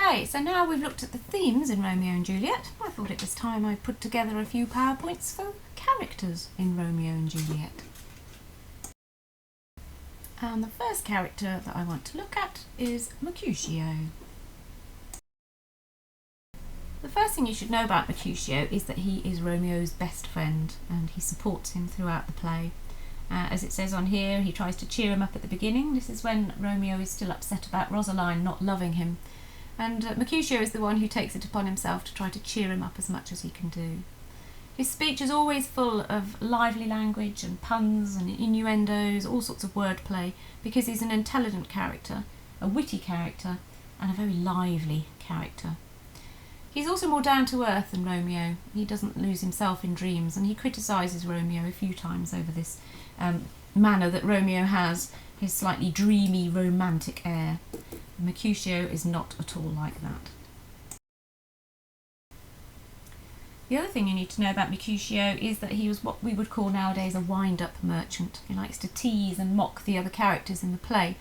Okay, so now we've looked at the themes in Romeo and Juliet, I thought it was time I put together a few PowerPoints for characters in Romeo and Juliet. And the first character that I want to look at is Mercutio. The first thing you should know about Mercutio is that he is Romeo's best friend and he supports him throughout the play. As it says on here, he tries to cheer him up at the beginning. This is when Romeo is still upset about Rosaline not loving him. And Mercutio is the one who takes it upon himself to try to cheer him up as much as he can do. His speech is always full of lively language and puns and innuendos, all sorts of wordplay, because he's an intelligent character, a witty character, and a very lively character. He's also more down to earth than Romeo. He doesn't lose himself in dreams, and he criticises Romeo a few times over this manner that Romeo has, his slightly dreamy, romantic air. Mercutio is not at all like that. The other thing you need to know about Mercutio is that he was what we would call nowadays a wind-up merchant. He likes to tease and mock the other characters in the play.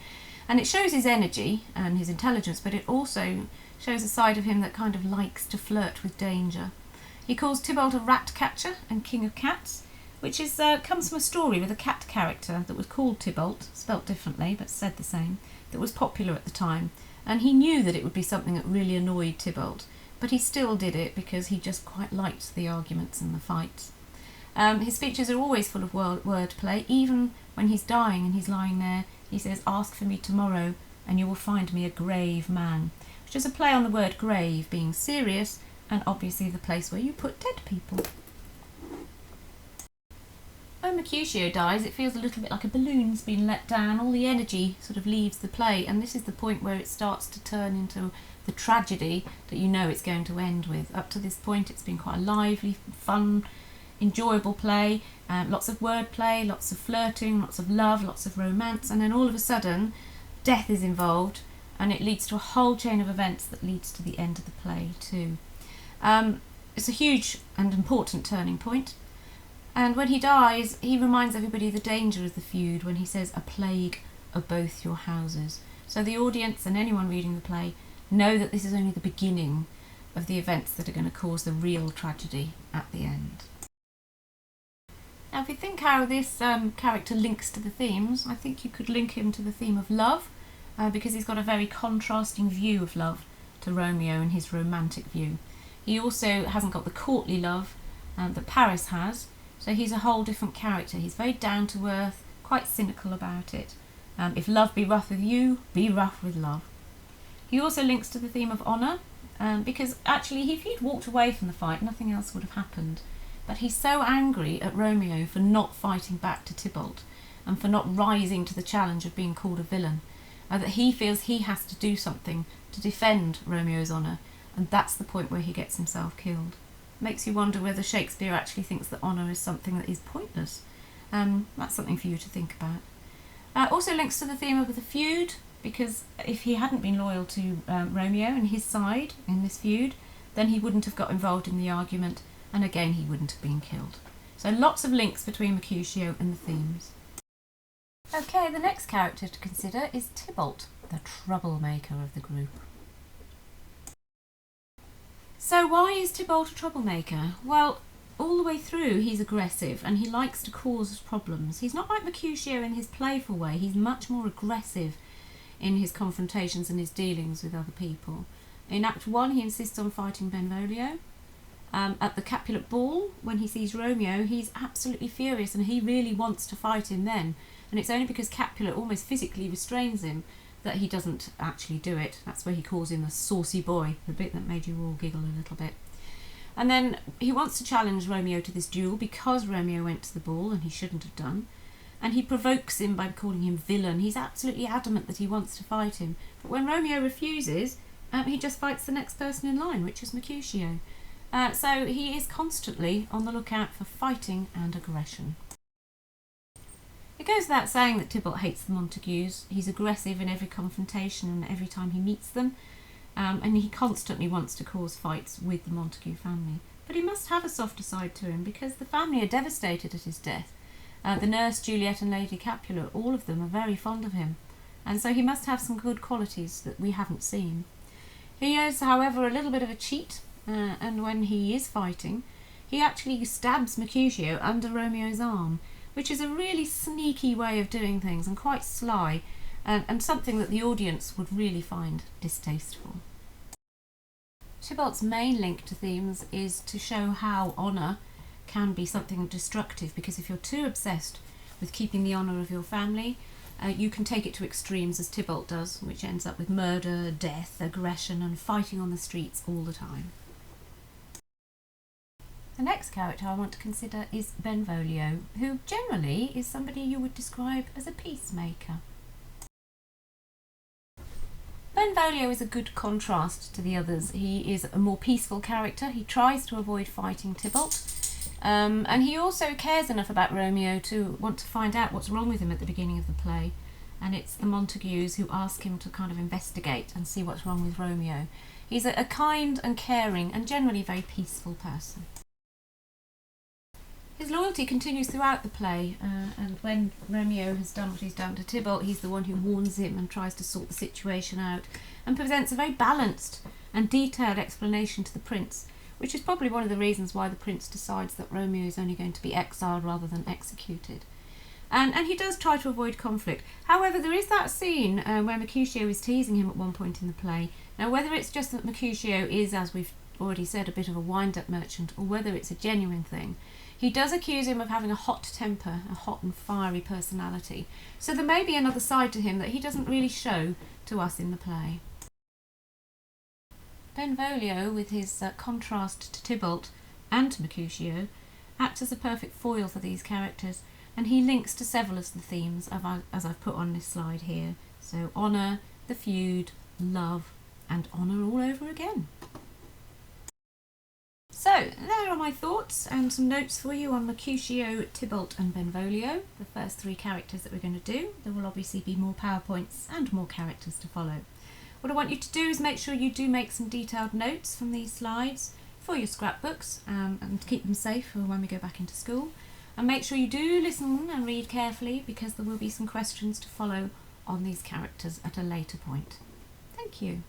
And it shows his energy and his intelligence, but it also shows a side of him that kind of likes to flirt with danger. He calls Tibott a rat catcher and king of cats, which is comes from a story with a cat character that was called Tibott, spelt differently but said the same, that was popular at the time. And he knew that it would be something that really annoyed Tibott, but he still did it because he just quite liked the arguments and the fights. His speeches are always full of wordplay. Even when he's dying and he's lying there, he says, "Ask for me tomorrow and you will find me a grave man," which is a play on the word grave being serious and obviously the place where you put dead people. When Mercutio dies, it feels a little bit like a balloon's been let down. All the energy sort of leaves the play, and this is the point where it starts to turn into the tragedy that you know it's going to end with. Up to this point, it's been quite a lively, fun, enjoyable play. Lots of wordplay, lots of flirting, lots of love, lots of romance, and then all of a sudden, death is involved, and it leads to a whole chain of events that leads to the end of the play too. It's a huge and important turning point. And when he dies, he reminds everybody the danger of the feud when he says, "A plague of both your houses." So the audience and anyone reading the play know that this is only the beginning of the events that are going to cause the real tragedy at the end. Now, if you think how this character links to the themes, I think you could link him to the theme of love, because he's got a very contrasting view of love to Romeo and his romantic view. He also hasn't got the courtly love that Paris has, so he's a whole different character. He's very down to earth, quite cynical about it. If love be rough with you, be rough with love. He also links to the theme of honour, because actually if he'd walked away from the fight, nothing else would have happened. But he's so angry at Romeo for not fighting back to Tibott and for not rising to the challenge of being called a villain, that he feels he has to do something to defend Romeo's honour, and that's the point where he gets himself killed. Makes you wonder whether Shakespeare actually thinks that honour is something that is pointless. That's something for you to think about. Also links to the theme of the feud, because if he hadn't been loyal to Romeo and his side in this feud, then he wouldn't have got involved in the argument, and again he wouldn't have been killed. So lots of links between Mercutio and the themes. Okay, the next character to consider is Tibott, the troublemaker of the group. So why is Tibott a troublemaker? Well, all the way through he's aggressive and he likes to cause problems. He's not like Mercutio in his playful way. He's much more aggressive in his confrontations and his dealings with other people. In Act 1 he insists on fighting Benvolio. At the Capulet ball, when he sees Romeo, he's absolutely furious and he really wants to fight him then. And it's only because Capulet almost physically restrains him that he doesn't actually do it. That's where he calls him a saucy boy, the bit that made you all giggle a little bit. And then he wants to challenge Romeo to this duel because Romeo went to the ball and he shouldn't have done. And he provokes him by calling him villain. He's absolutely adamant that he wants to fight him. But when Romeo refuses, he just fights the next person in line, which is Mercutio. So he is constantly on the lookout for fighting and aggression. It goes without saying that Tibott hates the Montagues. He's aggressive in every confrontation and every time he meets them, and he constantly wants to cause fights with the Montague family. But he must have a softer side to him because the family are devastated at his death. The nurse, Juliet and Lady Capulet, all of them are very fond of him, and so he must have some good qualities that we haven't seen. He is, however, a little bit of a cheat, and when he is fighting, he actually stabs Mercutio under Romeo's arm, which is a really sneaky way of doing things and quite sly, and something that the audience would really find distasteful. Tibott's main link to themes is to show how honour can be something destructive, because if you're too obsessed with keeping the honour of your family, you can take it to extremes, as Tibott does, which ends up with murder, death, aggression and fighting on the streets all the time. The next character I want to consider is Benvolio, who generally is somebody you would describe as a peacemaker. Benvolio is a good contrast to the others. He is a more peaceful character. He tries to avoid fighting Tibott, and he also cares enough about Romeo to want to find out what's wrong with him at the beginning of the play, and it's the Montagues who ask him to kind of investigate and see what's wrong with Romeo. He's a kind and caring and generally very peaceful person. His loyalty continues throughout the play, and when Romeo has done what he's done to Tibott, he's the one who warns him and tries to sort the situation out and presents a very balanced and detailed explanation to the prince, which is probably one of the reasons why the prince decides that Romeo is only going to be exiled rather than executed. And he does try to avoid conflict. However, there is that scene where Mercutio is teasing him at one point in the play. Now, whether it's just that Mercutio is, as we've already said, a bit of a wind-up merchant, or whether it's a genuine thing, he does accuse him of having a hot temper, a hot and fiery personality. So there may be another side to him that he doesn't really show to us in the play. Benvolio, with his contrast to Tibott and to Mercutio, acts as a perfect foil for these characters, and he links to several of the themes as I've put on this slide here. So honour, the feud, love, and honour all over again. So, there are my thoughts and some notes for you on Mercutio, Tibott and Benvolio, the first three characters that we're going to do. There will obviously be more PowerPoints and more characters to follow. What I want you to do is make sure you do make some detailed notes from these slides for your scrapbooks, and keep them safe for when we go back into school. And make sure you do listen and read carefully, because there will be some questions to follow on these characters at a later point. Thank you.